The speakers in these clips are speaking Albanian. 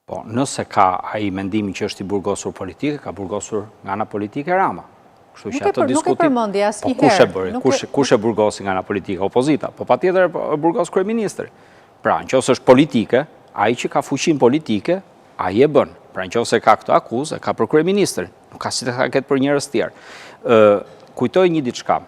Po, nëse ka ai mendimin që është i burgosur politike, ka burgosur nga ana politike Rama. Kështu që ato diskutim. Nuk e përmendi asnjëherë. Kush e burgosi nga ana politike? Opozita. Po patjetër e burgos kryeministri. Pra, nëse është politike, ai që ka fuqinë politike, ai e bën. Pra, nëse ka këtë akuzë, ka për kryeministrin. Nuk ka si të ketë për njerëz tjerë. Kujtoj një diçka.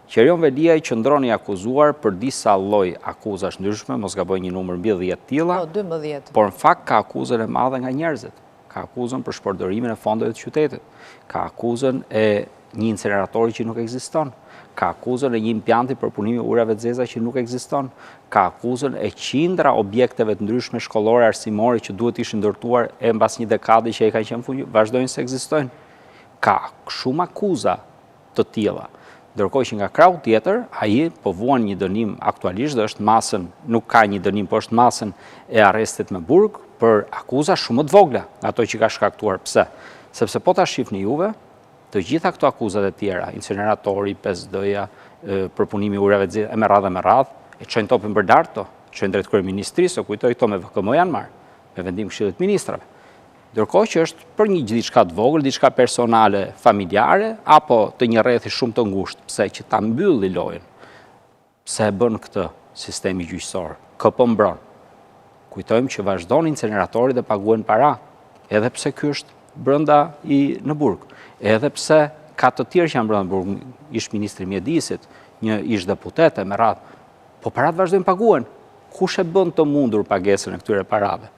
Qerion Velia i qëndron i akuzuar për disa lloj akuzash ndryshme, mos gaboj një numër mbi 10 tilla. Po, 12. Por në fakt ka akuzën e madhe nga njerëzit. Ka akuzën për shpërdorimin e fondeve të qytetit. Ka akuzën e një incineratori që nuk ekziston. Ka akuzën e një impjanti për punimin e urave të zeza që nuk ekziston. Ka akuzën e qindra objekteve të ndryshme shkollore arsimore që duhet ishin ndërtuar e mbas një dekade që ai kanë qenë fuqi, vazhdojnë se ekzistojnë. Ka shumë akuza të tilla. Ndërkohë që nga krahu tjetër, ai po vuan një dënim aktualisht dhe është masën, nuk ka një dënim, po është masën e arrestit me burg për akuza shumë të vogla nga ato që ka shkaktuar. Pse? Sepse po ta shihni juve, të gjitha këto akuzat e tjera, incineratori, 5D-ja, përpunimi i urave të zeza, me radhë, e çojnë topin për lart to, çojnë drejt kryeministrisë, kujtoj këto me VKM janë marrë, me vendim Këshillit të Ministrave. Ndërkohë që është për një diçka të vogël, diçka personale, familjare, apo të një rrethi shumë të ngushtë, pse që ta mbylli lojën. Pse e bën këtë sistemi gjyqësor? Kë po mbron? Kujtojmë që vazhdon incineratori dhe paguajnë para, edhe pse ky është brenda në burg, edhe pse ka të tjerë që janë brenda në burg, ish ministri i mjedisit, një ish deputete me radhë, po parat vazhdojnë paguajnë. Kush e bën të mundur pagesën e këtyre parave?